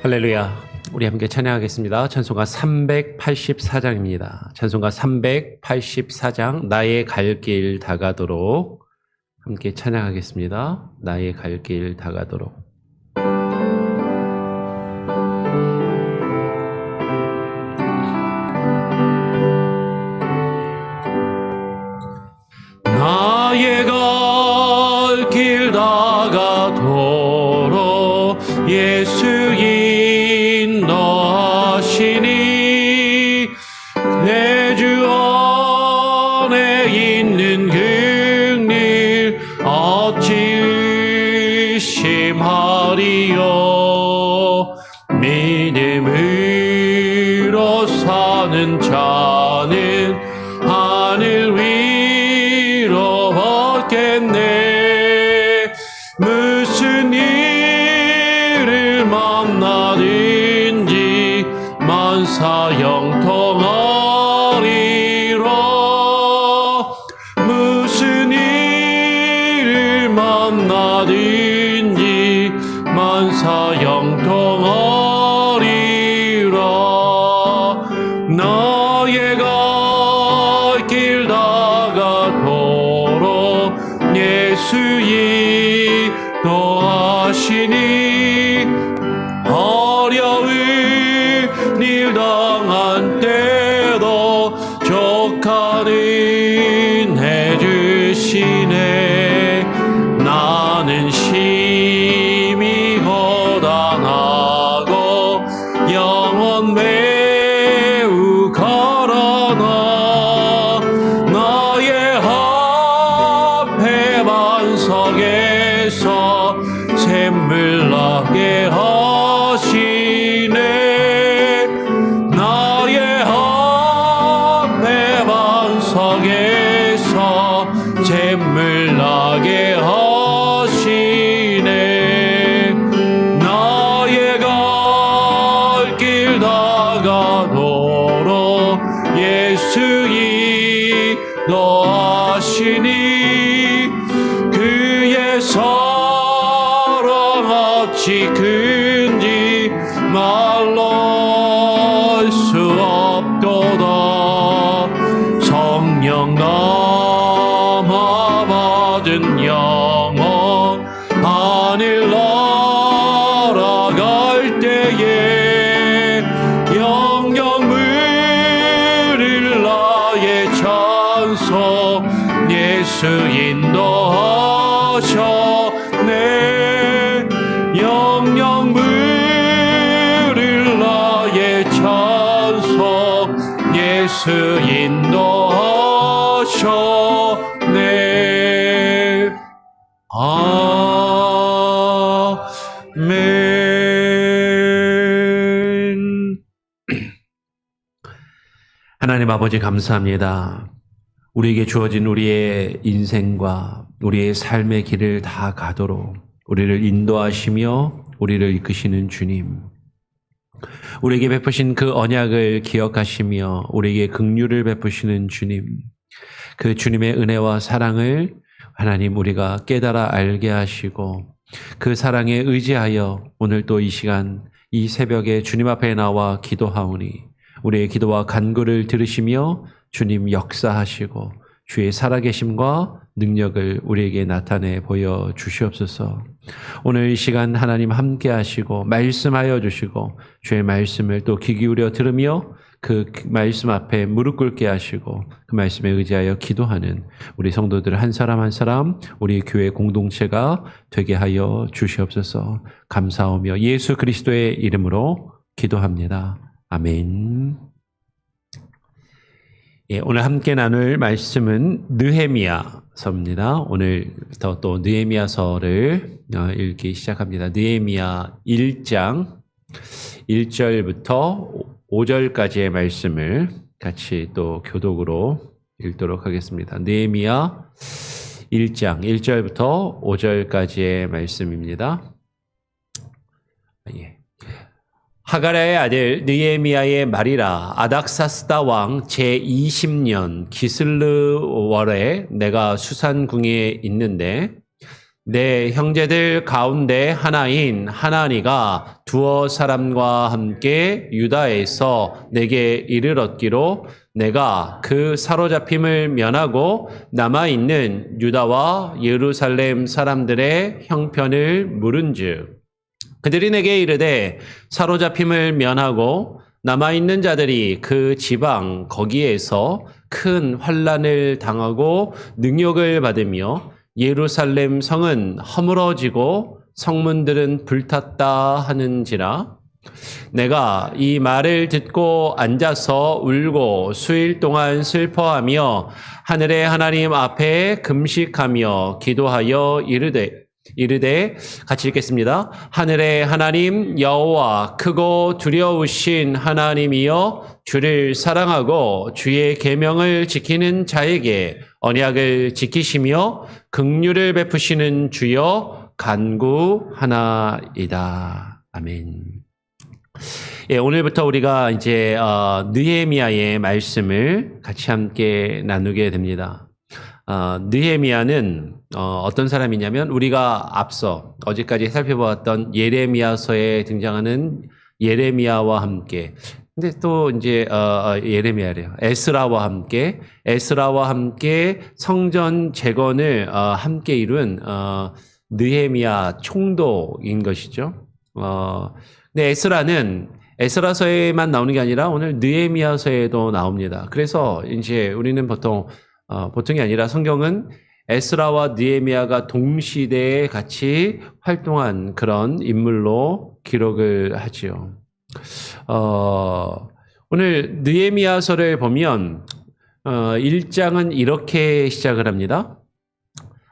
할렐루야. 우리 함께 찬양하겠습니다. 찬송가 384장입니다. 찬송가 384장 나의 갈 길 다가도록 함께 찬양하겠습니다. 나의 갈 길 다가도록. 나의 갈 길 다가도록 예수 인도하시니 내 주 안에 있는 긍휼 어찌 의심하리요. 믿음으로 사는 자는 하늘 위로 얻겠네. 무슨 일을 만나든지 만사 형통하리라. 무슨 일을 만나든지 만사 형통하리라. 나의 갈 길 다가도록 예수 인도하시니 어려운 일 당한 때도 족하는 해주시네. 나는 심히 고단하고 영혼 매우 가라나 나의 앞에 반석에서 샘물 나게 하시네. 나의 앞에 반석에서 샘물 나게 하시네. 나의 갈 길 다가도록 예수 인도하시니 그의 사랑 어찌 큰지 말로 할 수 없도다. 성령 남아 받은 영혼 하늘 날아갈 때에 영영 물을 나의 찬송 예수 인도하셨네. 영영 물을 나의 찬송 예수 인도하셨네. 아멘. 하나님 아버지 감사합니다. 우리에게 주어진 우리의 인생과 우리의 삶의 길을 다 가도록 우리를 인도하시며 우리를 이끄시는 주님, 우리에게 베푸신 그 언약을 기억하시며 우리에게 긍휼을 베푸시는 주님, 그 주님의 은혜와 사랑을 하나님 우리가 깨달아 알게 하시고 그 사랑에 의지하여 오늘 또 이 시간 이 새벽에 주님 앞에 나와 기도하오니 우리의 기도와 간구를 들으시며 주님 역사하시고 주의 살아계심과 능력을 우리에게 나타내 보여주시옵소서. 오늘 이 시간 하나님 함께 하시고 말씀하여 주시고 주의 말씀을 또 귀 기울여 들으며 그 말씀 앞에 무릎 꿇게 하시고 그 말씀에 의지하여 기도하는 우리 성도들 한 사람 한 사람 우리 교회 공동체가 되게 하여 주시옵소서. 감사하며 예수 그리스도의 이름으로 기도합니다. 아멘. 예, 오늘 함께 나눌 말씀은 느헤미야서입니다. 오늘부터 또 느헤미야서를 읽기 시작합니다. 느헤미야 1장 1절부터 5절까지의 말씀을 같이 또 교독으로 읽도록 하겠습니다. 느헤미야 1장 1절부터 5절까지의 말씀입니다. 예. 하가랴의 아들 느헤미야의 말이라. 아닥사스다 왕 제20년 기슬르월에 내가 수산궁에 있는데 내 형제들 가운데 하나인 하나니가 두어 사람과 함께 유다에서 내게 이를 얻기로 내가 그 사로잡힘을 면하고 남아있는 유다와 예루살렘 사람들의 형편을 물은즉 그들이 내게 이르되 사로잡힘을 면하고 남아있는 자들이 그 지방 거기에서 큰 환난을 당하고 능욕을 받으며 예루살렘 성은 허물어지고 성문들은 불탔다 하는지라 내가 이 말을 듣고 앉아서 울고 수일 동안 슬퍼하며 하늘의 하나님 앞에 금식하며 기도하여 이르되 같이 읽겠습니다. 하늘의 하나님 여호와 크고 두려우신 하나님이여 주를 사랑하고 주의 계명을 지키는 자에게 언약을 지키시며 긍휼을 베푸시는 주여 간구하나이다. 아멘. 예, 오늘부터 우리가 이제 느헤미야의 말씀을 같이 함께 나누게 됩니다. 느헤미야는 어떤 사람이냐면 우리가 앞서 어제까지 살펴보았던 예레미야서에 등장하는 예레미야와 함께 근데 또 이제 예레미야래요. 에스라와 함께 성전 재건을 함께 이룬 느헤미야 총독인 것이죠. 근데 에스라는 에스라서에만 나오는 게 아니라 오늘 느헤미야서에도 나옵니다. 그래서 이제 우리는 보통이 아니라 성경은 에스라와 느헤미야가 동시대에 같이 활동한 그런 인물로 기록을 하지요. 오늘 느헤미야서를 보면 1장은 이렇게 시작을 합니다.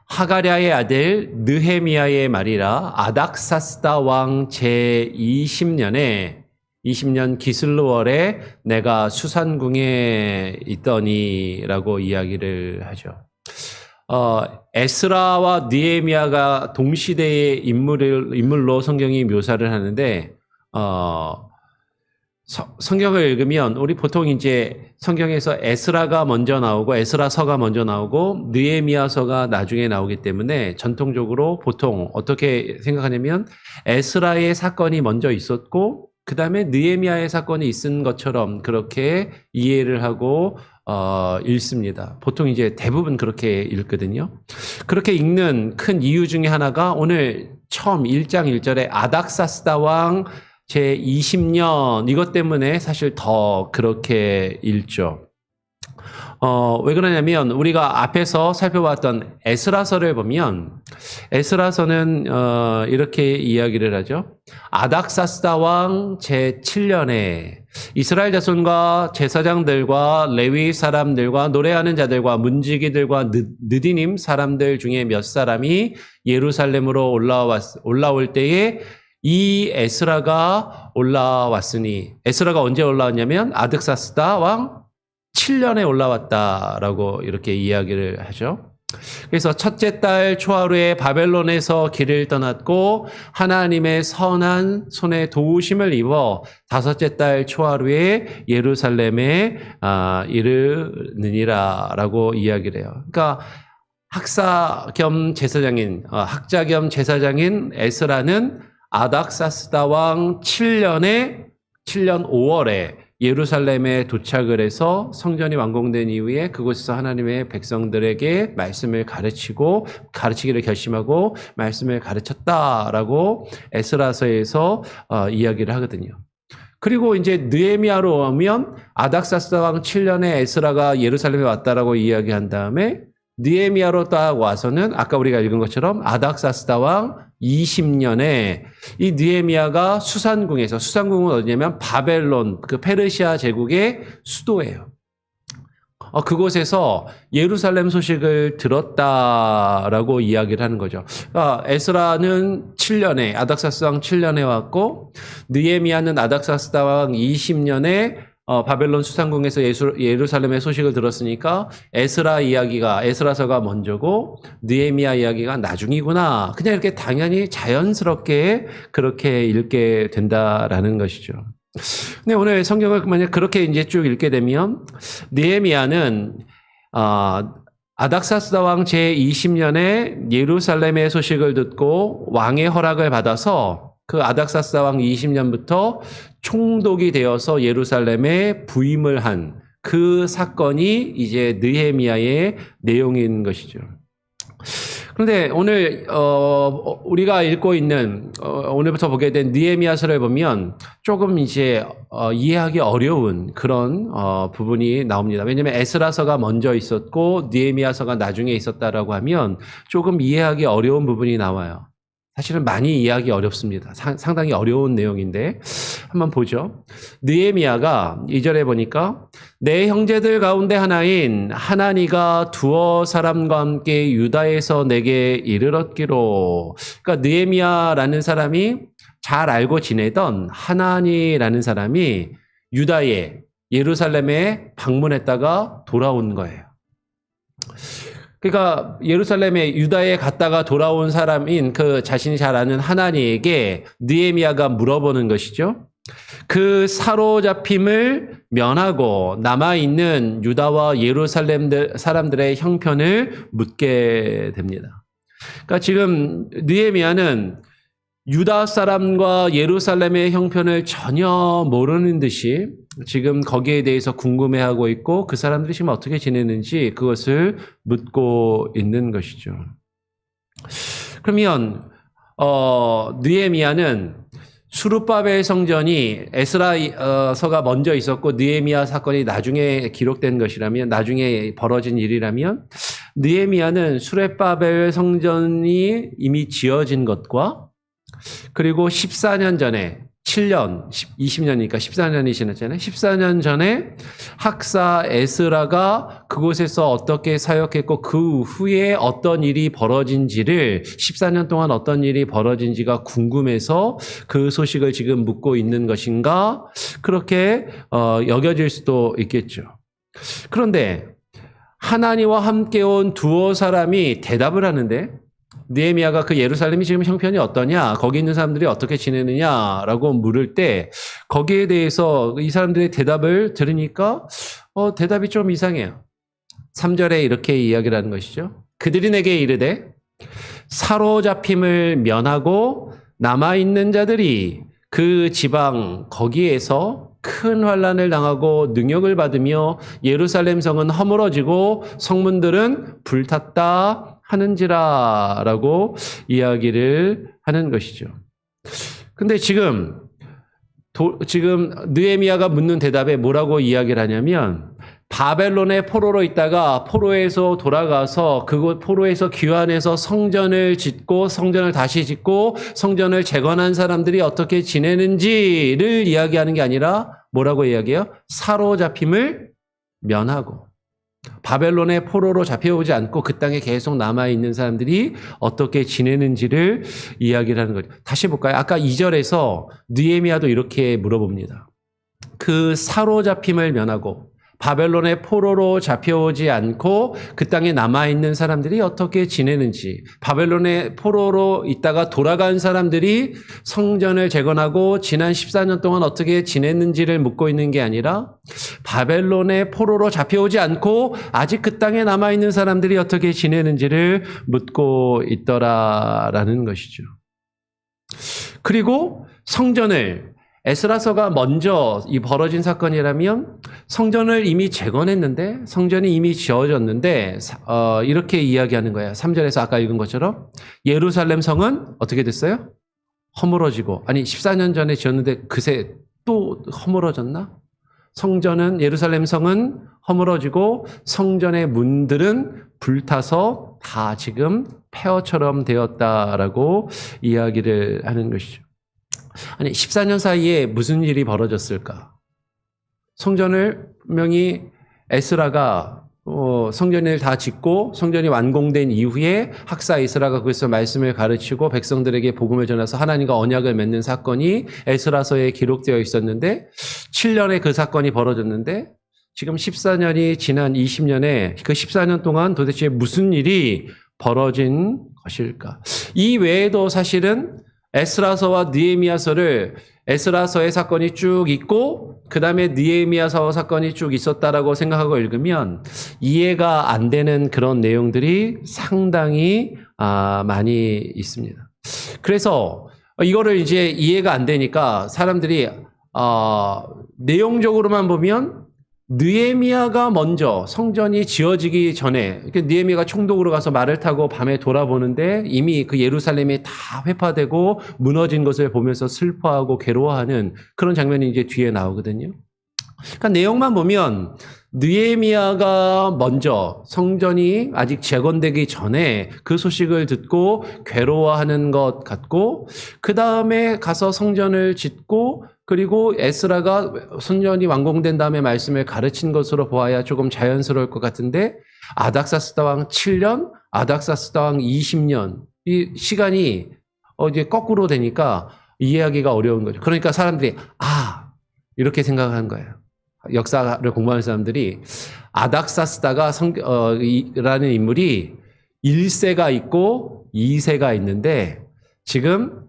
하가랴의 아들 느헤미야의 말이라 아닥사스다 왕 제20년 기슬루월에 내가 수산궁에 있더니라고 이야기를 하죠. 에스라와 느헤미야가 동시대의 인물로 성경이 묘사를 하는데 성경을 읽으면 우리 보통 이제 성경에서 에스라가 먼저 나오고 에스라서가 먼저 나오고 느헤미야서가 나중에 나오기 때문에 전통적으로 보통 어떻게 생각하냐면 에스라의 사건이 먼저 있었고 그 다음에 느헤미야의 사건이 있은 것처럼 그렇게 이해를 하고 읽습니다. 보통 이제 대부분 그렇게 읽거든요. 그렇게 읽는 큰 이유 중에 하나가 오늘 처음 1장 1절에 아닥사스다 왕 제20년 이것 때문에 사실 더 그렇게 읽죠. 왜 그러냐면 우리가 앞에서 살펴봤던 에스라서를 보면 에스라서는 이렇게 이야기를 하죠. 아닥사스다 왕 제7년에 이스라엘 자손과 제사장들과 레위 사람들과 노래하는 자들과 문지기들과 느디님 사람들 중에 몇 사람이 예루살렘으로 올라올 때에 이 에스라가 올라왔으니 에스라가 언제 올라왔냐면 아닥사스다 왕 7년에 올라왔다라고 이렇게 이야기를 하죠. 그래서 첫째 달 초하루에 바벨론에서 길을 떠났고 하나님의 선한 손에 도우심을 입어 다섯째 달 초하루에 예루살렘에 이르느니라라고 이야기를 해요. 그러니까 학자 겸 제사장인 에스라는 아닥사스다 왕 7년 5월에 예루살렘에 도착을 해서 성전이 완공된 이후에 그곳에서 하나님의 백성들에게 말씀을 가르치기를 결심하고 말씀을 가르쳤다라고 에스라서에서 이야기를 하거든요. 그리고 이제 느헤미야로 오면 아닥사스다 왕 7년에 에스라가 예루살렘에 왔다라고 이야기한 다음에 느헤미야로 딱 와서는 아까 우리가 읽은 것처럼 아닥사스다 왕 20년에 이 느헤미야가 수산궁은 어디냐면 바벨론 그 페르시아 제국의 수도예요. 그곳에서 예루살렘 소식을 들었다라고 이야기를 하는 거죠. 에스라는 7년에 아닥사스다 왕 7년에 왔고 느헤미야는 아닥사스다 왕 20년에 바벨론 수산궁에서 예루살렘의 소식을 들었으니까 에스라서가 먼저고 느헤미야 이야기가 나중이구나. 그냥 이렇게 당연히 자연스럽게 그렇게 읽게 된다라는 것이죠. 근데 오늘 성경을 만약 그렇게 이제 쭉 읽게 되면 느헤미야는 아닥사스다 왕 제20년에 예루살렘의 소식을 듣고 왕의 허락을 받아서 그 아닥사스다 왕 20년부터 총독이 되어서 예루살렘에 부임을 한 그 사건이 이제 느헤미야의 내용인 것이죠. 그런데 오늘 우리가 읽고 있는 오늘부터 보게 된 느헤미야서를 보면 조금 이제 이해하기 어려운 그런 부분이 나옵니다. 왜냐하면 에스라서가 먼저 있었고 느헤미야서가 나중에 있었다라고 하면 조금 이해하기 어려운 부분이 나와요. 사실은 많이 이해하기 어렵습니다. 상당히 어려운 내용인데 한번 보죠. 느헤미야가 2절에 보니까 내 형제들 가운데 하나인 하나니가 두어 사람과 함께 유다에서 내게 이르렀기로. 그러니까 느헤미야라는 사람이 잘 알고 지내던 하나니라는 사람이 유다에 예루살렘에 방문했다가 돌아온 거예요. 그러니까 예루살렘에 유다에 갔다가 돌아온 사람인 그 자신이 잘 아는 하나니에게 느헤미야가 물어보는 것이죠. 그 사로잡힘을 면하고 남아있는 유다와 예루살렘 사람들의 형편을 묻게 됩니다. 그러니까 지금 느헤미야는 유다 사람과 예루살렘의 형편을 전혀 모르는 듯이 지금 거기에 대해서 궁금해하고 있고 그 사람들이 지금 어떻게 지내는지 그것을 묻고 있는 것이죠. 그러면 느헤미야는 수르바벨 성전이 에스라서가 먼저 있었고 느헤미야 사건이 나중에 기록된 것이라면 나중에 벌어진 일이라면 느헤미야는 수르바벨 성전이 이미 지어진 것과 그리고 14년 전에 7년, 20년이니까 14년이 지났잖아요. 14년 전에 학사 에스라가 그곳에서 어떻게 사역했고 그 후에 어떤 일이 벌어진지를 14년 동안 어떤 일이 벌어진지가 궁금해서 그 소식을 지금 묻고 있는 것인가? 그렇게 여겨질 수도 있겠죠. 그런데 하나님과 함께 온 두어 사람이 대답을 하는데 느헤미야가 그 예루살렘이 지금 형편이 어떠냐, 거기 있는 사람들이 어떻게 지내느냐라고 물을 때 거기에 대해서 이 사람들의 대답을 들으니까 대답이 좀 이상해요. 3절에 이렇게 이야기를 하는 것이죠. 그들이 내게 이르되 사로잡힘을 면하고 남아있는 자들이 그 지방 거기에서 큰 환난을 당하고 능욕을 받으며 예루살렘 성은 허물어지고 성문들은 불탔다 하는지라 라고 이야기를 하는 것이죠. 근데 지금 느헤미야가 묻는 대답에 뭐라고 이야기를 하냐면 바벨론의 포로로 있다가 포로에서 돌아가서 그곳 포로에서 귀환해서 성전을 짓고 성전을 다시 짓고 성전을 재건한 사람들이 어떻게 지내는지를 이야기하는 게 아니라 뭐라고 이야기해요? 사로잡힘을 면하고 바벨론의 포로로 잡혀오지 않고 그 땅에 계속 남아있는 사람들이 어떻게 지내는지를 이야기를 하는 거죠. 다시 볼까요? 아까 2절에서 느헤미야도 이렇게 물어봅니다. 그 사로잡힘을 면하고 바벨론의 포로로 잡혀오지 않고 그 땅에 남아있는 사람들이 어떻게 지내는지, 바벨론의 포로로 있다가 돌아간 사람들이 성전을 재건하고 지난 14년 동안 어떻게 지냈는지를 묻고 있는 게 아니라 바벨론의 포로로 잡혀오지 않고 아직 그 땅에 남아있는 사람들이 어떻게 지내는지를 묻고 있더라라는 것이죠. 그리고 성전을 에스라서가 먼저 이 벌어진 사건이라면 성전을 이미 재건했는데 성전이 이미 지어졌는데 이렇게 이야기하는 거예요. 3절에서 아까 읽은 것처럼 예루살렘 성은 어떻게 됐어요? 허물어지고 14년 전에 지었는데 그새 또 허물어졌나? 성전은 예루살렘 성은 허물어지고 성전의 문들은 불타서 다 지금 폐허처럼 되었다라고 이야기를 하는 것이죠. 14년 사이에 무슨 일이 벌어졌을까? 성전을 분명히 에스라가 성전을 다 짓고 성전이 완공된 이후에 학사 에스라가 거기서 말씀을 가르치고 백성들에게 복음을 전해서 하나님과 언약을 맺는 사건이 에스라서에 기록되어 있었는데 7년에 그 사건이 벌어졌는데 지금 14년이 지난 20년에 그 14년 동안 도대체 무슨 일이 벌어진 것일까? 이 외에도 사실은 에스라서와 느헤미야서를 에스라서의 사건이 쭉 있고 그 다음에 느헤미야 사건이 쭉 있었다라고 생각하고 읽으면 이해가 안 되는 그런 내용들이 상당히 많이 있습니다. 그래서 이거를 이제 이해가 안 되니까 사람들이 내용적으로만 보면 느헤미야가 먼저 성전이 지어지기 전에 느헤미야가 총독으로 가서 말을 타고 밤에 돌아보는데 이미 그 예루살렘이 다 회파되고 무너진 것을 보면서 슬퍼하고 괴로워하는 그런 장면이 이제 뒤에 나오거든요. 그러니까 내용만 보면 느헤미야가 먼저 성전이 아직 재건되기 전에 그 소식을 듣고 괴로워하는 것 같고 그 다음에 가서 성전을 짓고 그리고 에스라가 성전이 완공된 다음에 말씀을 가르친 것으로 보아야 조금 자연스러울 것 같은데 아닥사스다 왕 7년, 아닥사스다 왕 20년 이 시간이 이제 거꾸로 되니까 이해하기가 어려운 거죠. 그러니까 사람들이 이렇게 생각하는 거예요. 역사를 공부하는 사람들이 아닥사스다가 라는 인물이 1세가 있고 2세가 있는데 지금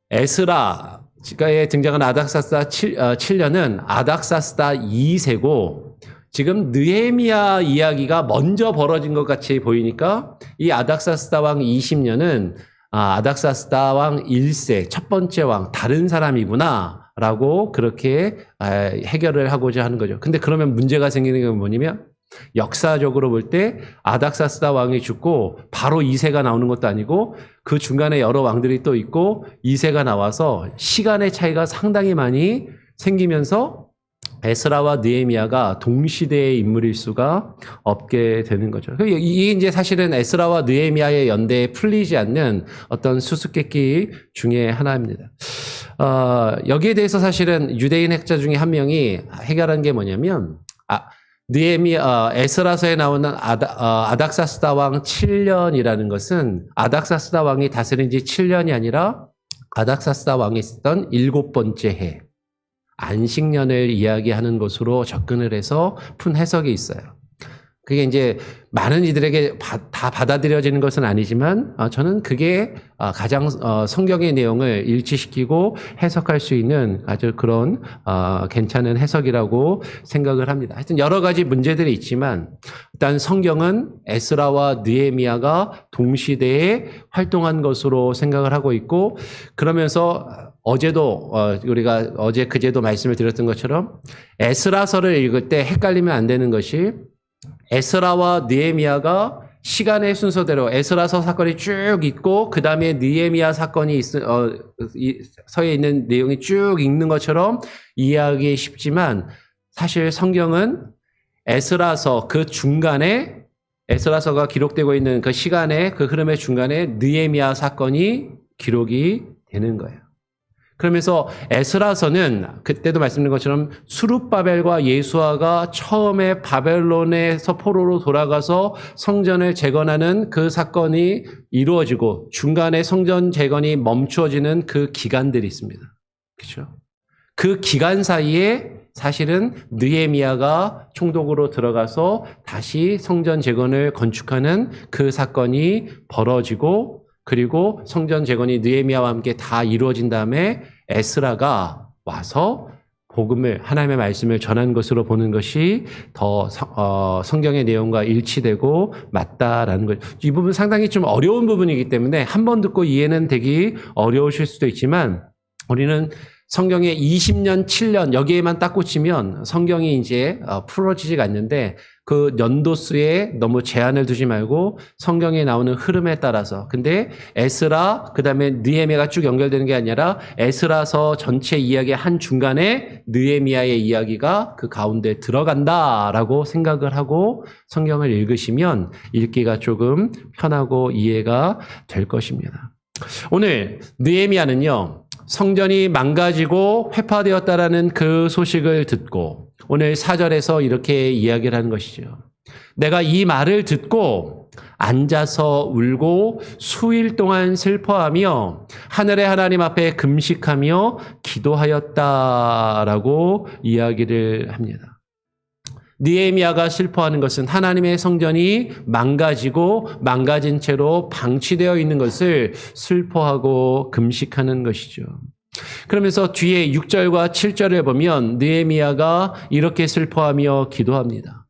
에스라에 등장한 아닥사스다 7년은 아닥사스다 2세고 지금 느헤미야 이야기가 먼저 벌어진 것 같이 보이니까 이 아닥사스다 왕 20년은 아닥사스다 왕 1세 첫 번째 왕 다른 사람이구나 라고 그렇게 해결을 하고자 하는 거죠. 근데 그러면 문제가 생기는 건 뭐냐면 역사적으로 볼 때 아닥사스다 왕이 죽고 바로 2세가 나오는 것도 아니고 그 중간에 여러 왕들이 또 있고 2세가 나와서 시간의 차이가 상당히 많이 생기면서 에스라와 느헤미야가 동시대의 인물일 수가 없게 되는 거죠. 이게 이제 사실은 에스라와 느헤미야의 연대에 풀리지 않는 어떤 수수께끼 중에 하나입니다. 여기에 대해서 사실은 유대인 학자 중에 한 명이 해결한 게 뭐냐면 에스라서에 나오는 아닥사스다 왕 7년이라는 것은 아닥사스다 왕이 다스린 지 7년이 아니라 아닥사스다 왕이 있었던 7번째 해 안식년을 이야기하는 것으로 접근을 해서 푼 해석이 있어요. 그게 이제 많은 이들에게 다 받아들여지는 것은 아니지만 저는 그게 가장 성경의 내용을 일치시키고 해석할 수 있는 아주 그런 괜찮은 해석이라고 생각을 합니다. 하여튼 여러 가지 문제들이 있지만 일단 성경은 에스라와 느헤미야가 동시대에 활동한 것으로 생각을 하고 있고 그러면서 어제도 우리가 그제도 말씀을 드렸던 것처럼 에스라서를 읽을 때 헷갈리면 안 되는 것이 에스라와 느헤미야가 시간의 순서대로 에스라서 사건이 쭉 있고 그 다음에 느헤미야 사건이 서에 있는 내용이 쭉 읽는 것처럼 이해하기 쉽지만 사실 성경은 에스라서 그 중간에 에스라서가 기록되고 있는 그 시간의 그 흐름의 중간에 느헤미야 사건이 기록이 되는 거예요. 그러면서 에스라서는 그때도 말씀드린 것처럼 수룹바벨과 예수아가 처음에 바벨론에서 포로로 돌아가서 성전을 재건하는 그 사건이 이루어지고 중간에 성전 재건이 멈추어지는 그 기간들이 있습니다. 그렇죠? 그 기간 사이에 사실은 느헤미야가 총독으로 들어가서 다시 성전 재건을 건축하는 그 사건이 벌어지고 그리고 성전 재건이 느헤미야와 함께 다 이루어진 다음에 에스라가 와서 복음을 하나님의 말씀을 전한 것으로 보는 것이 더 성경의 내용과 일치되고 맞다라는 거죠. 이 부분 상당히 좀 어려운 부분이기 때문에 한 번 듣고 이해는 되기 어려우실 수도 있지만 우리는 성경의 20년, 7년 여기에만 딱 꽂히면 성경이 이제 풀어지지가 않는데 그 연도수에 너무 제한을 두지 말고 성경에 나오는 흐름에 따라서 근데 에스라 그다음에 느헤미야가 쭉 연결되는 게 아니라 에스라서 전체 이야기의 한 중간에 느헤미야의 이야기가 그 가운데 들어간다라고 생각을 하고 성경을 읽으시면 읽기가 조금 편하고 이해가 될 것입니다. 오늘 느헤미야는요. 성전이 망가지고 회파되었다라는 그 소식을 듣고 오늘 4절에서 이렇게 이야기를 하는 것이죠. 내가 이 말을 듣고 앉아서 울고 수일 동안 슬퍼하며 하늘의 하나님 앞에 금식하며 기도하였다라고 이야기를 합니다. 느헤미야가 슬퍼하는 것은 하나님의 성전이 망가지고 망가진 채로 방치되어 있는 것을 슬퍼하고 금식하는 것이죠. 그러면서 뒤에 6절과 7절을 보면 느헤미야가 이렇게 슬퍼하며 기도합니다.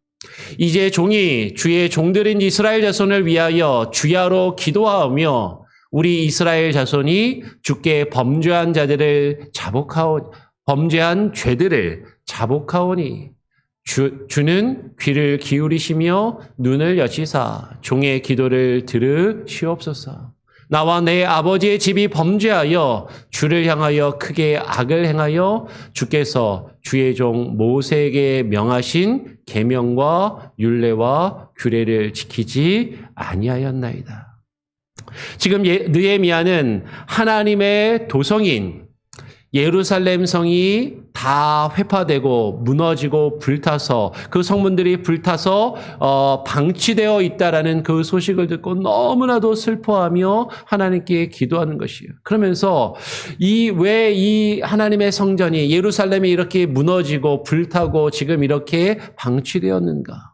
이제 종이 주의 종들인 이스라엘 자손을 위하여 주야로 기도하며 우리 이스라엘 자손이 주께 범죄한 죄들을 자복하오니 주는 귀를 기울이시며 눈을 여시사 종의 기도를 들으시옵소서. 나와 내 아버지의 집이 범죄하여 주를 향하여 크게 악을 행하여 주께서 주의 종 모세에게 명하신 계명과 율례와 규례를 지키지 아니하였나이다. 지금 느헤미야는 하나님의 도성인 예루살렘 성이 다 회파되고 무너지고 불타서 그 성문들이 불타서 방치되어 있다라는 그 소식을 듣고 너무나도 슬퍼하며 하나님께 기도하는 것이에요. 그러면서 왜 이 하나님의 성전이 예루살렘이 이렇게 무너지고 불타고 지금 이렇게 방치되었는가?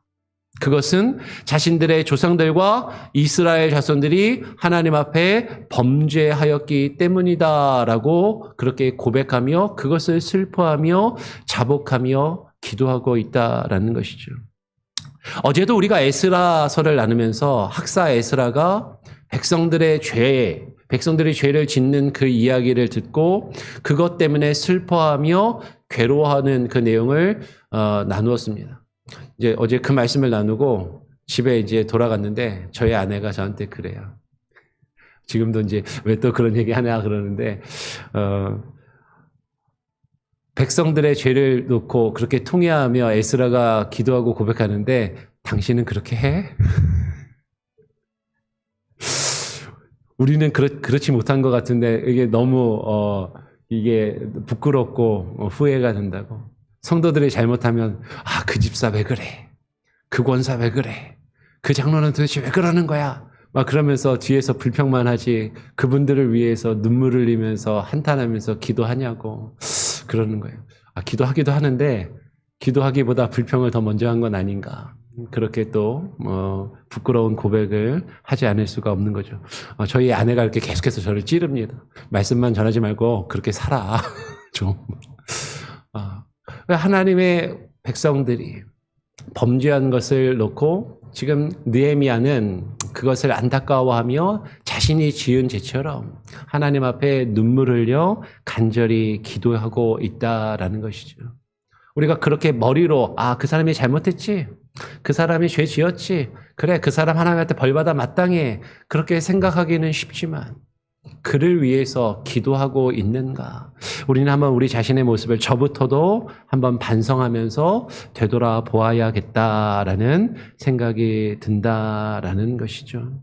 그것은 자신들의 조상들과 이스라엘 자손들이 하나님 앞에 범죄하였기 때문이다라고 그렇게 고백하며 그것을 슬퍼하며 자복하며 기도하고 있다라는 것이죠. 어제도 우리가 에스라서를 나누면서 학사 에스라가 백성들의 죄를 짓는 그 이야기를 듣고 그것 때문에 슬퍼하며 괴로워하는 그 내용을 나누었습니다. 이제 어제 그 말씀을 나누고 집에 이제 돌아갔는데 저희 아내가 저한테 그래요. 지금도 이제 왜 또 그런 얘기 하냐 그러는데 백성들의 죄를 놓고 그렇게 통회하며 에스라가 기도하고 고백하는데 당신은 그렇게 해? 우리는 그렇지 못한 것 같은데 이게 너무 이게 부끄럽고 후회가 된다고. 성도들이 잘못하면 그 집사 왜 그래? 그 권사 왜 그래? 그 장로는 도대체 왜 그러는 거야? 막 그러면서 뒤에서 불평만 하지 그분들을 위해서 눈물을 흘리면서 한탄하면서 기도하냐고 그러는 거예요. 기도하기도 하는데 기도하기보다 불평을 더 먼저 한 건 아닌가. 그렇게 또 부끄러운 고백을 하지 않을 수가 없는 거죠. 저희 아내가 이렇게 계속해서 저를 찌릅니다. 말씀만 전하지 말고 그렇게 살아. 좀. 하나님의 백성들이 범죄한 것을 놓고 지금 느헤미야는 그것을 안타까워하며 자신이 지은 죄처럼 하나님 앞에 눈물 흘려 간절히 기도하고 있다라는 것이죠. 우리가 그렇게 머리로 그 사람이 잘못했지, 그 사람이 죄 지었지, 그래 그 사람 하나님한테 벌받아 마땅해 그렇게 생각하기는 쉽지만 그를 위해서 기도하고 있는가? 우리는 한번 우리 자신의 모습을 저부터도 한번 반성하면서 되돌아 보아야겠다라는 생각이 든다라는 것이죠.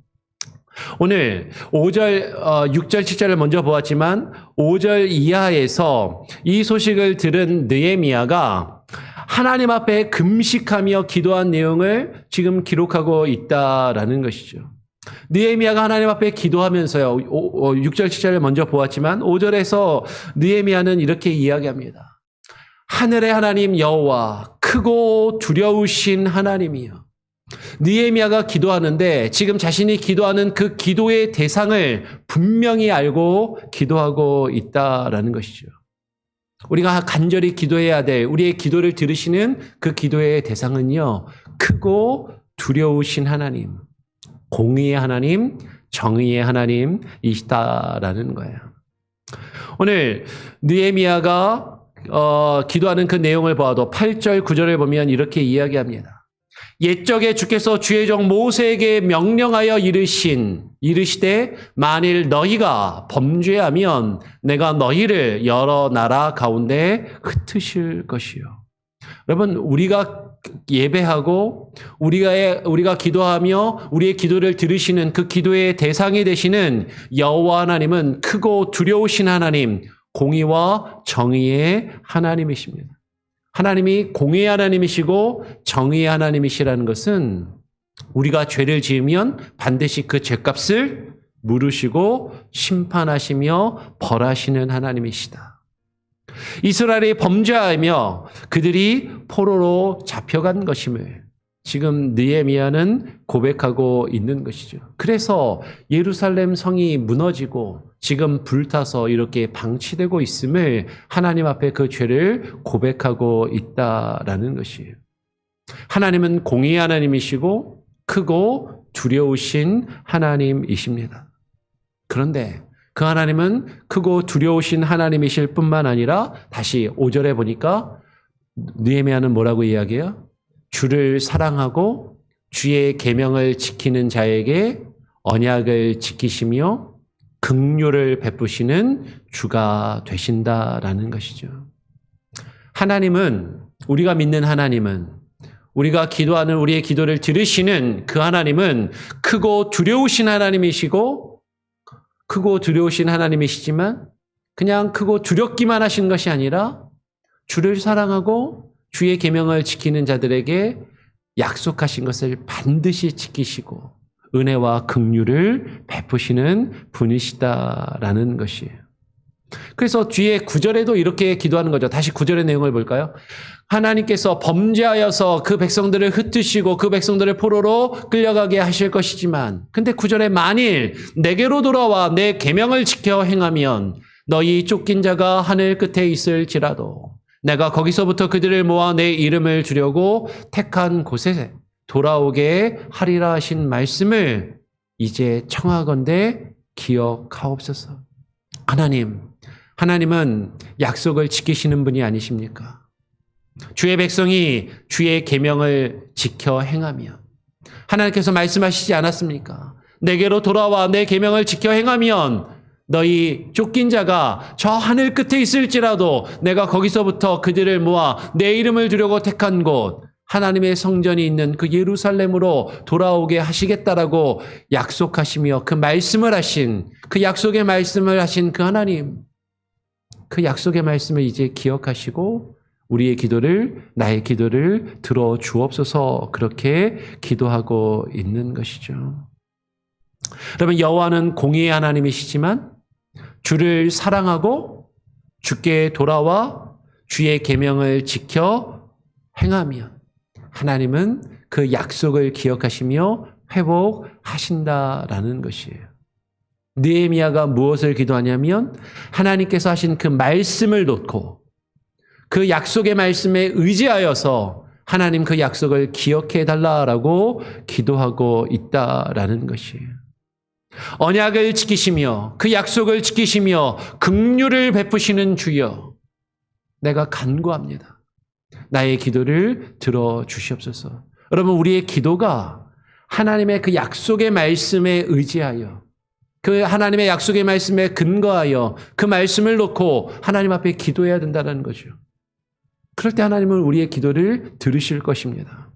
오늘 5절, 6절, 7절을 먼저 보았지만 5절 이하에서 이 소식을 들은 느헤미야가 하나님 앞에 금식하며 기도한 내용을 지금 기록하고 있다라는 것이죠. 느헤미야가 하나님 앞에 기도하면서요. 6절, 7절을 먼저 보았지만 5절에서 느헤미야는 이렇게 이야기합니다. 하늘의 하나님 여호와 크고 두려우신 하나님이여. 느헤미야가 기도하는데 지금 자신이 기도하는 그 기도의 대상을 분명히 알고 기도하고 있다라는 것이죠. 우리가 간절히 기도해야 될 우리의 기도를 들으시는 그 기도의 대상은요. 크고 두려우신 하나님, 공의의 하나님, 정의의 하나님이시다라는 거예요. 오늘 느헤미야가 기도하는 그 내용을 봐도 8절, 9절을 보면 이렇게 이야기합니다. 옛적에 주께서 주의 종 모세에게 명령하여 이르시되 만일 너희가 범죄하면 내가 너희를 여러 나라 가운데 흩으실 것이요. 여러분, 우리가 예배하고 우리가 기도하며 우리의 기도를 들으시는 그 기도의 대상이 되시는 여호와 하나님은 크고 두려우신 하나님, 공의와 정의의 하나님이십니다. 하나님이 공의의 하나님이시고 정의의 하나님이시라는 것은 우리가 죄를 지으면 반드시 그 죄값을 물으시고 심판하시며 벌하시는 하나님이시다. 이스라엘이 범죄하며 그들이 포로로 잡혀간 것임을 지금 느헤미야는 고백하고 있는 것이죠. 그래서 예루살렘 성이 무너지고 지금 불타서 이렇게 방치되고 있음을 하나님 앞에 그 죄를 고백하고 있다라는 것이에요. 하나님은 공의의 하나님이시고 크고 두려우신 하나님이십니다. 그런데 그 하나님은 크고 두려우신 하나님이실 뿐만 아니라 다시 5절에 보니까 느헤미야는 뭐라고 이야기해요? 주를 사랑하고 주의 계명을 지키는 자에게 언약을 지키시며 긍휼을 베푸시는 주가 되신다라는 것이죠. 하나님은, 우리가 믿는 하나님은, 우리가 기도하는 우리의 기도를 들으시는 그 하나님은 크고 두려우신 하나님이시고, 크고 두려우신 하나님이시지만 그냥 크고 두렵기만 하신 것이 아니라 주를 사랑하고 주의 계명을 지키는 자들에게 약속하신 것을 반드시 지키시고 은혜와 긍휼을 베푸시는 분이시다라는 것이에요. 그래서 뒤에 9절에도 이렇게 기도하는 거죠. 다시 9절의 내용을 볼까요? 하나님께서 범죄하여서 그 백성들을 흩으시고 그 백성들을 포로로 끌려가게 하실 것이지만, 근데 9절에 만일 내게로 돌아와 내 계명을 지켜 행하면 너희 쫓긴 자가 하늘 끝에 있을지라도 내가 거기서부터 그들을 모아 내 이름을 주려고 택한 곳에 돌아오게 하리라 하신 말씀을 이제 청하건대 기억하옵소서. 하나님은 약속을 지키시는 분이 아니십니까? 주의 백성이 주의 계명을 지켜 행하면, 하나님께서 말씀하시지 않았습니까? 내게로 돌아와 내 계명을 지켜 행하면 너희 쫓긴 자가 저 하늘 끝에 있을지라도 내가 거기서부터 그들을 모아 내 이름을 두려고 택한 곳, 하나님의 성전이 있는 그 예루살렘으로 돌아오게 하시겠다라고 약속하시며 그 말씀을 하신, 그 약속의 말씀을 하신 그 하나님, 그 약속의 말씀을 이제 기억하시고 우리의 기도를, 나의 기도를 들어 주옵소서, 그렇게 기도하고 있는 것이죠. 여러분, 여호와는 공의의 하나님이시지만 주를 사랑하고 주께 돌아와 주의 계명을 지켜 행하면 하나님은 그 약속을 기억하시며 회복하신다라는 것이에요. 느헤미야가 무엇을 기도하냐면 하나님께서 하신 그 말씀을 놓고 그 약속의 말씀에 의지하여서 하나님 그 약속을 기억해 달라라고 기도하고 있다라는 것이에요. 언약을 지키시며 그 약속을 지키시며 긍휼을 베푸시는 주여, 내가 간구합니다. 나의 기도를 들어주시옵소서. 여러분, 우리의 기도가 하나님의 그 약속의 말씀에 의지하여, 그 하나님의 약속의 말씀에 근거하여 그 말씀을 놓고 하나님 앞에 기도해야 된다는 거죠. 그럴 때 하나님은 우리의 기도를 들으실 것입니다.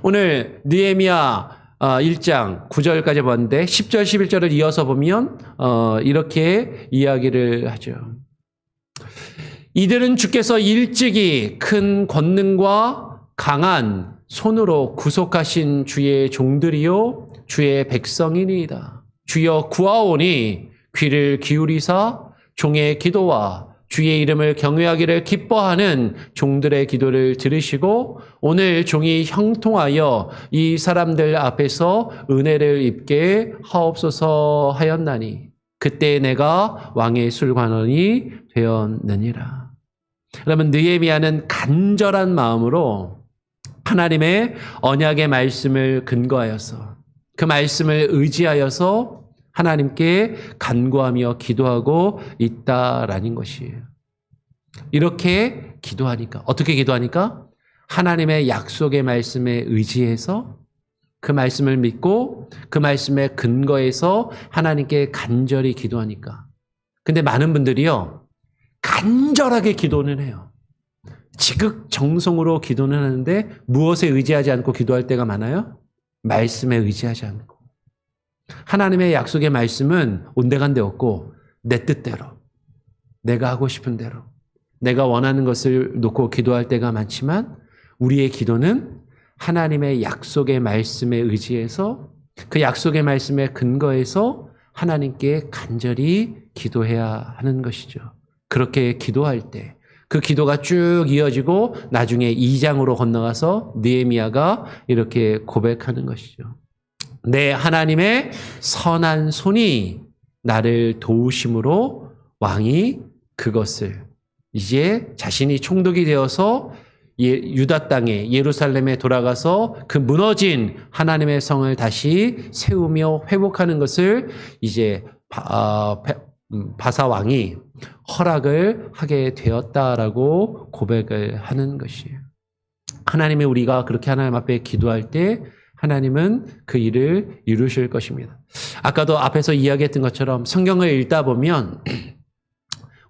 오늘 느헤미야 1장 9절까지 봤는데 10절 11절을 이어서 보면 이렇게 이야기를 하죠. 이들은 주께서 일찍이 큰 권능과 강한 손으로 구속하신 주의 종들이요 주의 백성이니이다. 주여 구하오니 귀를 기울이사 종의 기도와 주의 이름을 경외하기를 기뻐하는 종들의 기도를 들으시고 오늘 종이 형통하여 이 사람들 앞에서 은혜를 입게 하옵소서 하였나니 그때 내가 왕의 술관원이 되었느니라. 그러면 느헤미야는 간절한 마음으로 하나님의 언약의 말씀을 근거하여서 그 말씀을 의지하여서 하나님께 간구하며 기도하고 있다라는 것이에요. 이렇게 기도하니까, 어떻게 기도하니까? 하나님의 약속의 말씀에 의지해서 그 말씀을 믿고 그 말씀에 근거해서 하나님께 간절히 기도하니까. 근데 많은 분들이요, 간절하게 기도는 해요. 지극정성으로 기도는 하는데 무엇에 의지하지 않고 기도할 때가 많아요? 말씀에 의지하지 않고. 하나님의 약속의 말씀은 온데간데 없고 내 뜻대로, 내가 하고 싶은 대로, 내가 원하는 것을 놓고 기도할 때가 많지만 우리의 기도는 하나님의 약속의 말씀에 의지해서 그 약속의 말씀에 근거해서 하나님께 간절히 기도해야 하는 것이죠. 그렇게 기도할 때 그 기도가 쭉 이어지고 나중에 2장으로 건너가서 느헤미야가 이렇게 고백하는 것이죠. 내 하나님의 선한 손이 나를 도우심으로 왕이 그것을 이제 자신이 총독이 되어서 유다 땅에 예루살렘에 돌아가서 그 무너진 하나님의 성을 다시 세우며 회복하는 것을 이제 바사 왕이 허락을 하게 되었다라고 고백을 하는 것이에요. 하나님의 우리가 그렇게 하나님 앞에 기도할 때 하나님은 그 일을 이루실 것입니다. 아까도 앞에서 이야기했던 것처럼 성경을 읽다 보면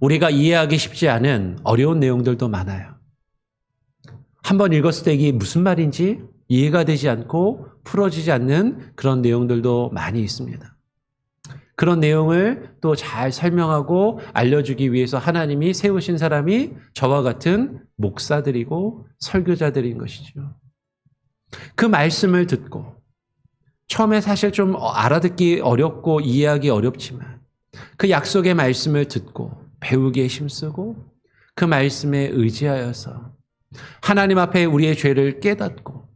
우리가 이해하기 쉽지 않은 어려운 내용들도 많아요. 한번 읽었을 때 이게 무슨 말인지 이해가 되지 않고 풀어지지 않는 그런 내용들도 많이 있습니다. 그런 내용을 또 잘 설명하고 알려주기 위해서 하나님이 세우신 사람이 저와 같은 목사들이고 설교자들인 것이죠. 그 말씀을 듣고 처음에 사실 좀 알아듣기 어렵고 이해하기 어렵지만 그 약속의 말씀을 듣고 배우기에 힘쓰고 그 말씀에 의지하여서 하나님 앞에 우리의 죄를 깨닫고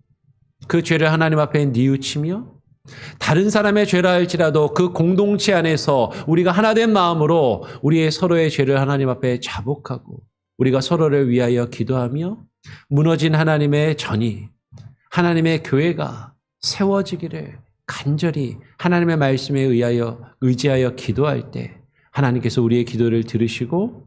그 죄를 하나님 앞에 뉘우치며 다른 사람의 죄라 할지라도 그 공동체 안에서 우리가 하나된 마음으로 우리의 서로의 죄를 하나님 앞에 자복하고 우리가 서로를 위하여 기도하며 무너진 하나님의 전이 하나님의 교회가 세워지기를 간절히 하나님의 말씀에 의지하여 기도할 때 하나님께서 우리의 기도를 들으시고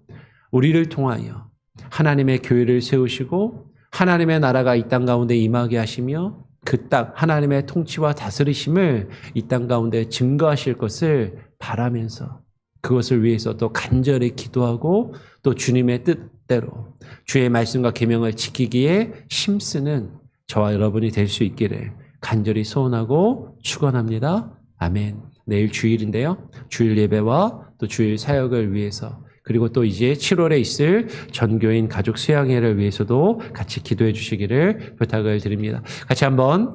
우리를 통하여 하나님의 교회를 세우시고 하나님의 나라가 이 땅 가운데 임하게 하시며 그 땅 하나님의 통치와 다스리심을 이 땅 가운데 증거하실 것을 바라면서 그것을 위해서 또 간절히 기도하고 또 주님의 뜻대로 주의 말씀과 계명을 지키기에 힘쓰는 저와 여러분이 될 수 있기를 간절히 소원하고 축원합니다. 아멘. 내일 주일인데요. 주일 예배와 또 주일 사역을 위해서 그리고 또 이제 7월에 있을 전교인 가족 수양회를 위해서도 같이 기도해 주시기를 부탁을 드립니다. 같이 한번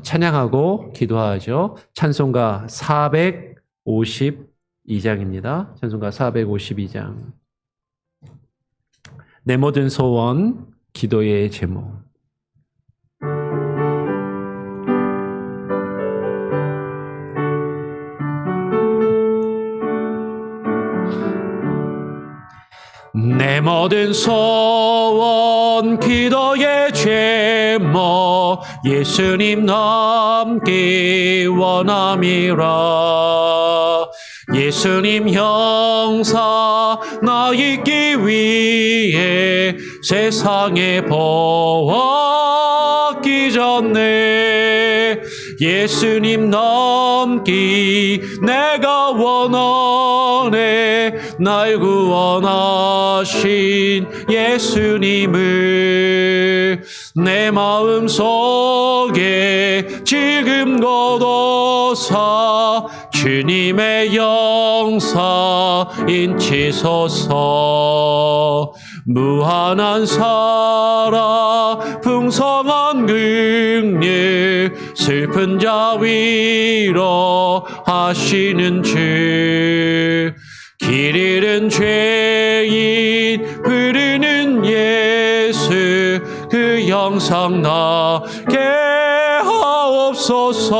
찬양하고 기도하죠. 찬송가 452장입니다. 찬송가 452장. 내 모든 소원, 기도의 제목. 내 모든 소원 기도의 제목 예수님 남기 원함이라. 예수님 형사 나 있기 위해 세상에 보았기 전에 예수님 남기 내가 원하네. 날 구원하신 예수님을 내 마음 속에 지금 거둬서 주님의 영사 인치소서. 무한한 사랑 풍성한 긍휼 슬픈 자 위로 하시는 주. 길 잃은 죄인 부르는 예수 그 영상 나게 하옵소서.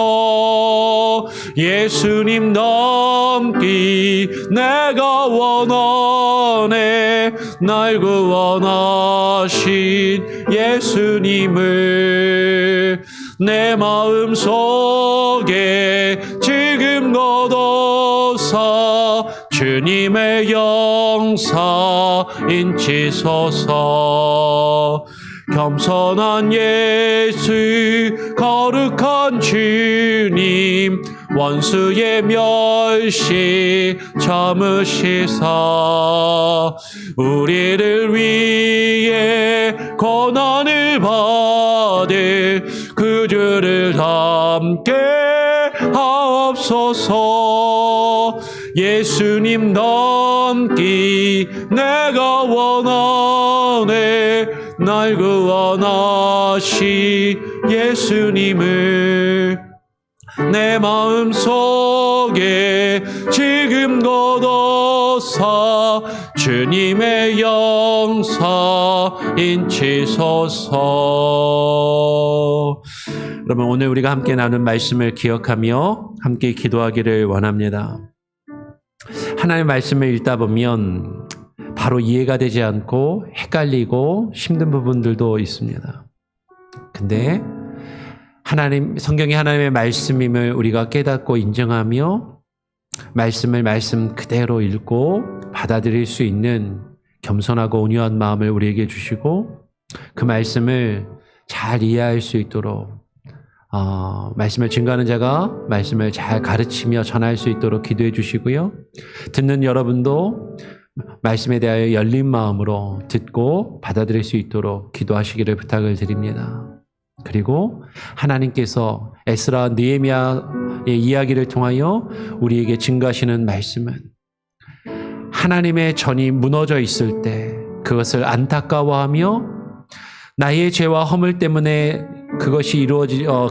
예수님 넘기 내가 원하네. 날 구원하신 예수님을 내 마음 속에 지금 거둬서 주님의 영사 인치소서. 겸손한 예수 거룩한 주님 원수의 멸시 참으시사 우리를 위해 고난을 받을 구주를 함께 하옵소서. 예수님 넘기 내가 원하네. 날 구원하신 예수님을 내 마음 속에 지금 거둬서 주님의 영사 인치소서. 여러분 오늘 우리가 함께 나눈 말씀을 기억하며 함께 기도하기를 원합니다. 하나님의 말씀을 읽다 보면 바로 이해가 되지 않고 헷갈리고 힘든 부분들도 있습니다. 근데 성경이 하나님의 말씀임을 우리가 깨닫고 인정하며 말씀을 말씀 그대로 읽고 받아들일 수 있는 겸손하고 온유한 마음을 우리에게 주시고 그 말씀을 잘 이해할 수 있도록 말씀을 증거하는 자가 말씀을 잘 가르치며 전할 수 있도록 기도해 주시고요. 듣는 여러분도 말씀에 대하여 열린 마음으로 듣고 받아들일 수 있도록 기도하시기를 부탁을 드립니다. 그리고 하나님께서 에스라 느헤미야의 이야기를 통하여 우리에게 증거하시는 말씀은 하나님의 전이 무너져 있을 때 그것을 안타까워하며 나의 죄와 허물 때문에 그것이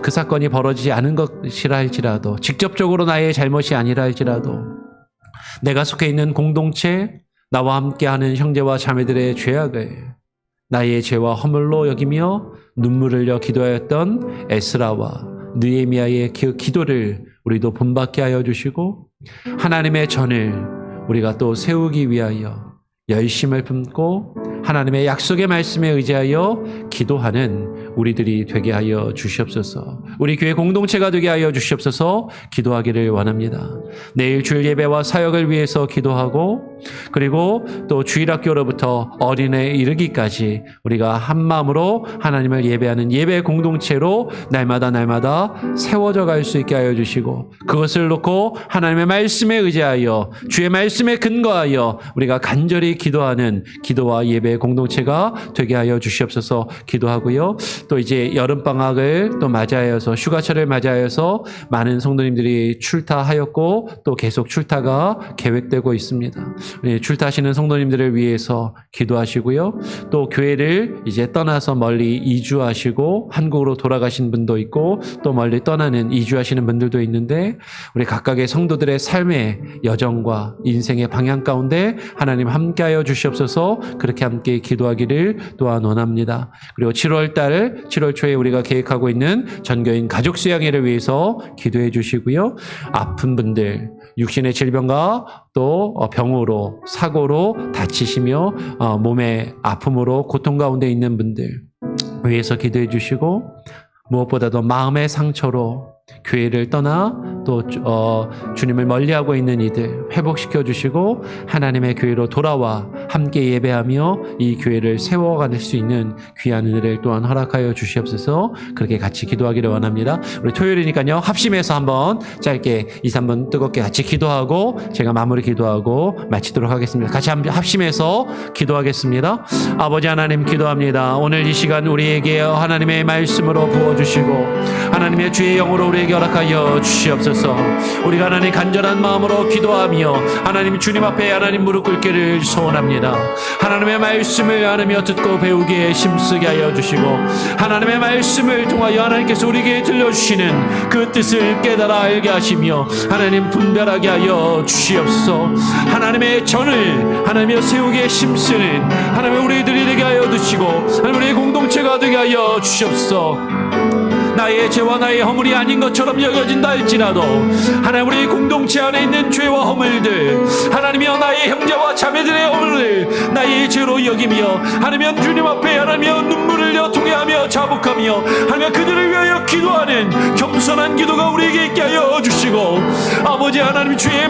그 사건이 벌어지지 않은 것이라 할지라도 직접적으로 나의 잘못이 아니라 할지라도 내가 속해 있는 공동체 나와 함께하는 형제와 자매들의 죄악을 나의 죄와 허물로 여기며 눈물을 흘려 기도하였던 에스라와 느헤미야의 그 기도를 우리도 본받게 하여 주시고 하나님의 전을 우리가 또 세우기 위하여 열심을 품고 하나님의 약속의 말씀에 의지하여 기도하는 우리들이 되게 하여 주시옵소서. 우리 교회 공동체가 되게 하여 주시옵소서. 기도하기를 원합니다. 내일 주일 예배와 사역을 위해서 기도하고 그리고 또 주일학교로부터 어린애에 이르기까지 우리가 한 마음으로 하나님을 예배하는 예배 공동체로 날마다 세워져 갈 수 있게 하여 주시고 그것을 놓고 하나님의 말씀에 의지하여 주의 말씀에 근거하여 우리가 간절히 기도하는 기도와 예배 공동체가 되게 하여 주시옵소서. 기도하고요. 또 이제 여름방학을 또 맞이하여서 휴가철을 맞이하여서 많은 성도님들이 출타하였고 또 계속 출타가 계획되고 있습니다. 출타하시는 성도님들을 위해서 기도하시고요. 또 교회를 이제 떠나서 멀리 이주하시고 한국으로 돌아가신 분도 있고 또 멀리 떠나는 이주하시는 분들도 있는데 우리 각각의 성도들의 삶의 여정과 인생의 방향 가운데 하나님 함께하여 주시옵소서. 그렇게 함께 기도하기를 또한 원합니다. 그리고 7월 초에 우리가 계획하고 있는 전교인 가족 수양회를 위해서 기도해 주시고요. 아픈 분들 육신의 질병과 또 병으로 사고로 다치시며 몸의 아픔으로 고통 가운데 있는 분들 위해서 기도해 주시고 무엇보다도 마음의 상처로 교회를 떠나 또 주님을 멀리하고 있는 이들 회복시켜 주시고 하나님의 교회로 돌아와 함께 예배하며 이 교회를 세워갈 수 있는 귀한 은혜를 또한 허락하여 주시옵소서. 그렇게 같이 기도하기를 원합니다. 우리 토요일이니까요. 합심해서 한번 짧게 2-3분 뜨겁게 같이 기도하고 제가 마무리 기도하고 마치도록 하겠습니다. 같이 합심해서 기도하겠습니다. 아버지 하나님 기도합니다. 오늘 이 시간 우리에게 하나님의 말씀으로 부어주시고 하나님의 주의 영으로 우리에게 허락하여 주시옵소서. 우리가 하나님 간절한 마음으로 기도하며 하나님 주님 앞에 하나님 무릎 꿇기를 소원합니다. 하나님의 말씀을 하나며 듣고 배우기에 힘쓰게 하여 주시고 하나님의 말씀을 통하여 하나님께서 우리에게 들려주시는 그 뜻을 깨달아 알게 하시며 하나님 분별하게 하여 주시옵소서. 하나님의 전을 하나님의 세우기에 힘쓰는 하나님의 우리들이 되게 하여 주시고 하나님 우리의 공동체가 되게 하여 주시옵소서. 나의 죄와 나의 허물이 아닌 것처럼 여겨진다 할지라도 하나님 우리 공동체 안에 있는 죄와 허물들 하나님이여 나의 형제와 자매들의 허물을 나의 죄로 여기며 하나님 주님 앞에 하나님 눈물을 흘려 통회하며 자복하며 하나님 그들을 위하여 기도하는 겸손한 기도가 우리에게 있게 하여 주시고 아버지 하나님 주의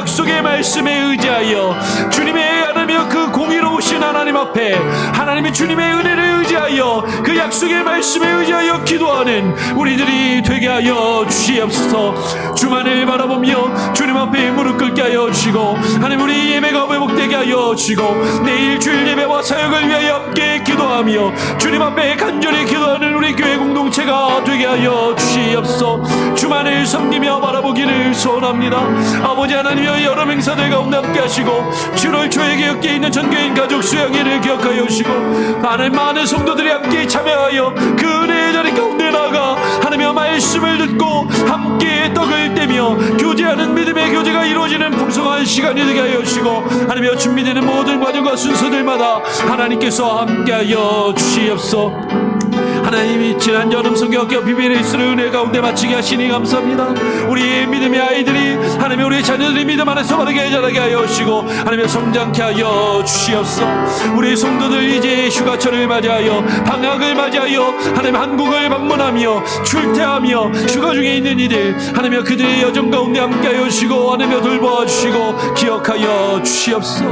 약속의 말씀에 의지하여 주님의 하나님 그 공의로우신 하나님 앞에 하나님의 주님의 은혜를 의지하여 그 약속의 말씀에 의지하여 기도하는 우리들이 되게 하여 주시옵소서. 주만을 바라보며 주님 앞에 무릎 꿇게 하여 주시고 하나님 우리 예배가 회복되게 하여 주시고 내일 주일 예배와 사역을 위하여 함께 기도하며 주님 앞에 간절히 기도하는 우리 교회 공동체가 되게 하여 주시옵소서. 주만을 섬기며 바라보기를 소원합니다. 아버지 하나님여 여름 행사들 가운데 함께 하시고 7월 초에 기억해 있는 전교인 가족 수양회를 기억하여 주시고 하나님 많은 성도들이 함께 참여하여 그 은혜의 자리 가운데 나가 하나님의 말씀을 듣고 함께 떡을 떼며 교제하는 믿음의 교제가 이루어지는 풍성한 시간이 되게 하여 주시고 하나님의 준비되는 모든 과정과 순서들마다 하나님께서 함께하여 주시옵소서. 하나님이 지난 여름 성경학교 비밀의 수를 은혜 가운데 마치게 하시니 감사합니다. 우리의 믿음의 아이들이 하나님 우리의 자녀들이 믿음 안에서 바르게 자라게 하여 주시고 하나님 성장케 하여 주시옵소서. 우리 성도들 이제 휴가철을 맞이하여 방학을 맞이하여 하나님 한국을 방문하며 출퇴하며 휴가 중에 있는 이들 하나님 그들의 여정 가운데 함께하여 주시고 하나님 돌보아 주시고 기억하여 주시옵소서.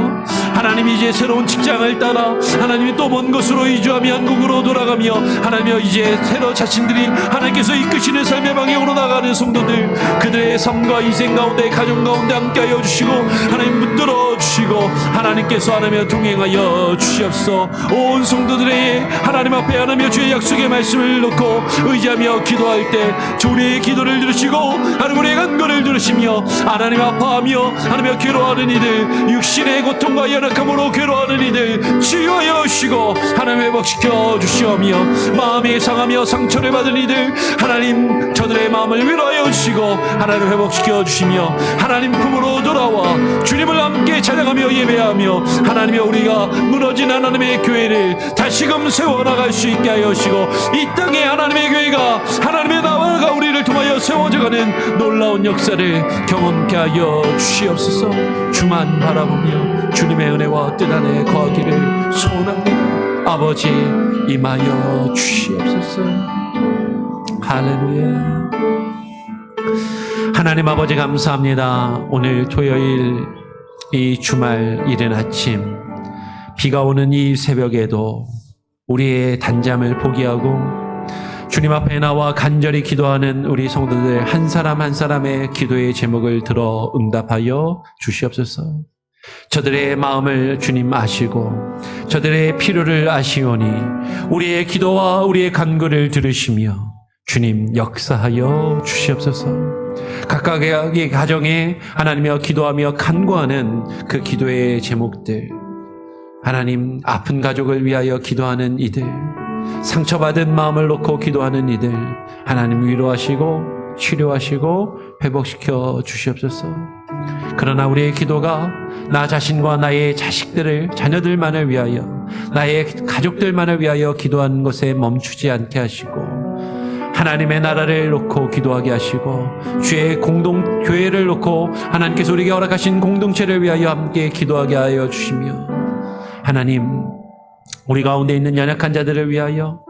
하나님 이제 새로운 직장을 따라 하나님이 또 먼 곳으로 이주하며 한국으로 돌아가며 하나님 이제 새로 자신들이 하나님께서 이끄시는 삶의 방향으로 나가는 성도들 그들의 삶과 인생 가운데 가정 가운데 함께하여 주시고 하나님 붙들어 주시고 하나님께서 하나님 동행하여 주시옵소서. 온 성도들의 하나님 앞에 하나님 주의 약속의 말씀을 놓고 의지하며 기도할 때 우리의 기도를 들으시고 하나님 우리의 간구를 들으시며 하나님 아파하며 하나님 괴로워하는 이들 육신의 고통과 연약함으로 괴로워하는 이들 치유하여 주시고 하나님 회복시켜 주시오며 마음이 상하며 상처를 받은 이들 하나님 저들의 마음을 위로하여 주시고 하나님 회복시켜 주시며 하나님 품으로 돌아와 주님을 함께 찬양하며 예배하며 하나님의 우리가 무너진 하나님의 교회를 다시금 세워나갈 수 있게 하여 주시고 이 땅에 하나님의 교회가 하나님의 나라가 우리를 통하여 세워져가는 놀라운 역사를 경험케 하여 주시옵소서. 주만 바라보며 주님의 은혜와 뜻 안에 거하기를 소원합니다. 아버지 임하여 주시옵소서. 할렐루야. 하나님 아버지 감사합니다. 오늘 토요일 이 주말 이른 아침 비가 오는 이 새벽에도 우리의 단잠을 포기하고 주님 앞에 나와 간절히 기도하는 우리 성도들 한 사람 한 사람의 기도의 제목을 들어 응답하여 주시옵소서. 저들의 마음을 주님 아시고 저들의 필요를 아시오니 우리의 기도와 우리의 간구를 들으시며 주님 역사하여 주시옵소서. 각각의 가정에 하나님이여 기도하며 간구하는 그 기도의 제목들 하나님 아픈 가족을 위하여 기도하는 이들 상처받은 마음을 놓고 기도하는 이들 하나님 위로하시고 치료하시고 회복시켜 주시옵소서. 그러나 우리의 기도가 나 자신과 나의 자식들을 자녀들만을 위하여 나의 가족들만을 위하여 기도하는 것에 멈추지 않게 하시고 하나님의 나라를 놓고 기도하게 하시고 주의 공동교회를 놓고 하나님께서 우리에게 허락하신 공동체를 위하여 함께 기도하게 하여 주시며 하나님 우리 가운데 있는 연약한 자들을 위하여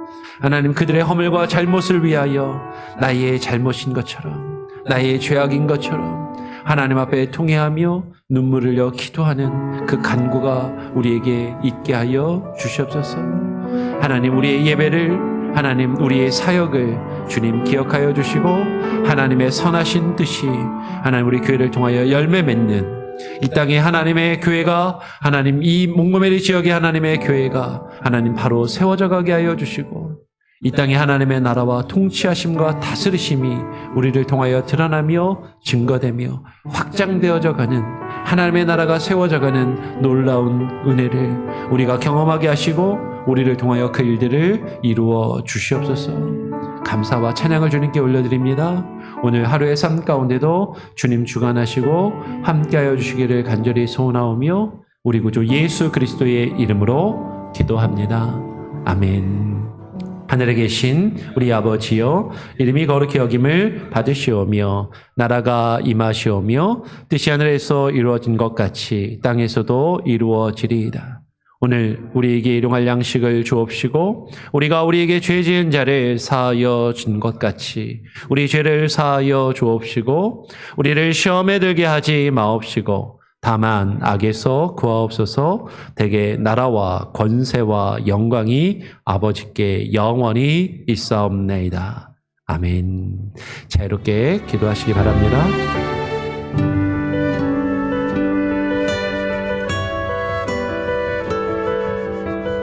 하나님 그들의 허물과 잘못을 위하여 나의 잘못인 것처럼 나의 죄악인 것처럼 하나님 앞에 통회하며 눈물을 흘려 기도하는 그 간구가 우리에게 있게 하여 주시옵소서. 하나님 우리의 예배를 하나님 우리의 사역을 주님 기억하여 주시고 하나님의 선하신 뜻이 하나님 우리 교회를 통하여 열매 맺는 이 땅에 하나님의 교회가 하나님 이 몽고메리 지역의 하나님의 교회가 하나님 바로 세워져 가게 하여 주시고 이 땅에 하나님의 나라와 통치하심과 다스리심이 우리를 통하여 드러나며 증거되며 확장되어져 가는 하나님의 나라가 세워져 가는 놀라운 은혜를 우리가 경험하게 하시고 우리를 통하여 그 일들을 이루어 주시옵소서. 감사와 찬양을 주님께 올려드립니다. 오늘 하루의 삶 가운데도 주님 주관하시고 함께하여 주시기를 간절히 소원하오며 우리 구주 예수 그리스도의 이름으로 기도합니다. 아멘. 하늘에 계신 우리 아버지여 이름이 거룩히 여김을 받으시오며 나라가 임하시오며 뜻이 하늘에서 이루어진 것 같이 땅에서도 이루어지리이다. 오늘 우리에게 일용할 양식을 주옵시고 우리가 우리에게 죄 지은 자를 사하여 준 것 같이 우리 죄를 사하여 주옵시고 우리를 시험에 들게 하지 마옵시고 다만 악에서 구하옵소서. 대개 나라와 권세와 영광이 아버지께 영원히 있사옵나이다. 아멘. 자유롭게 기도하시기 바랍니다.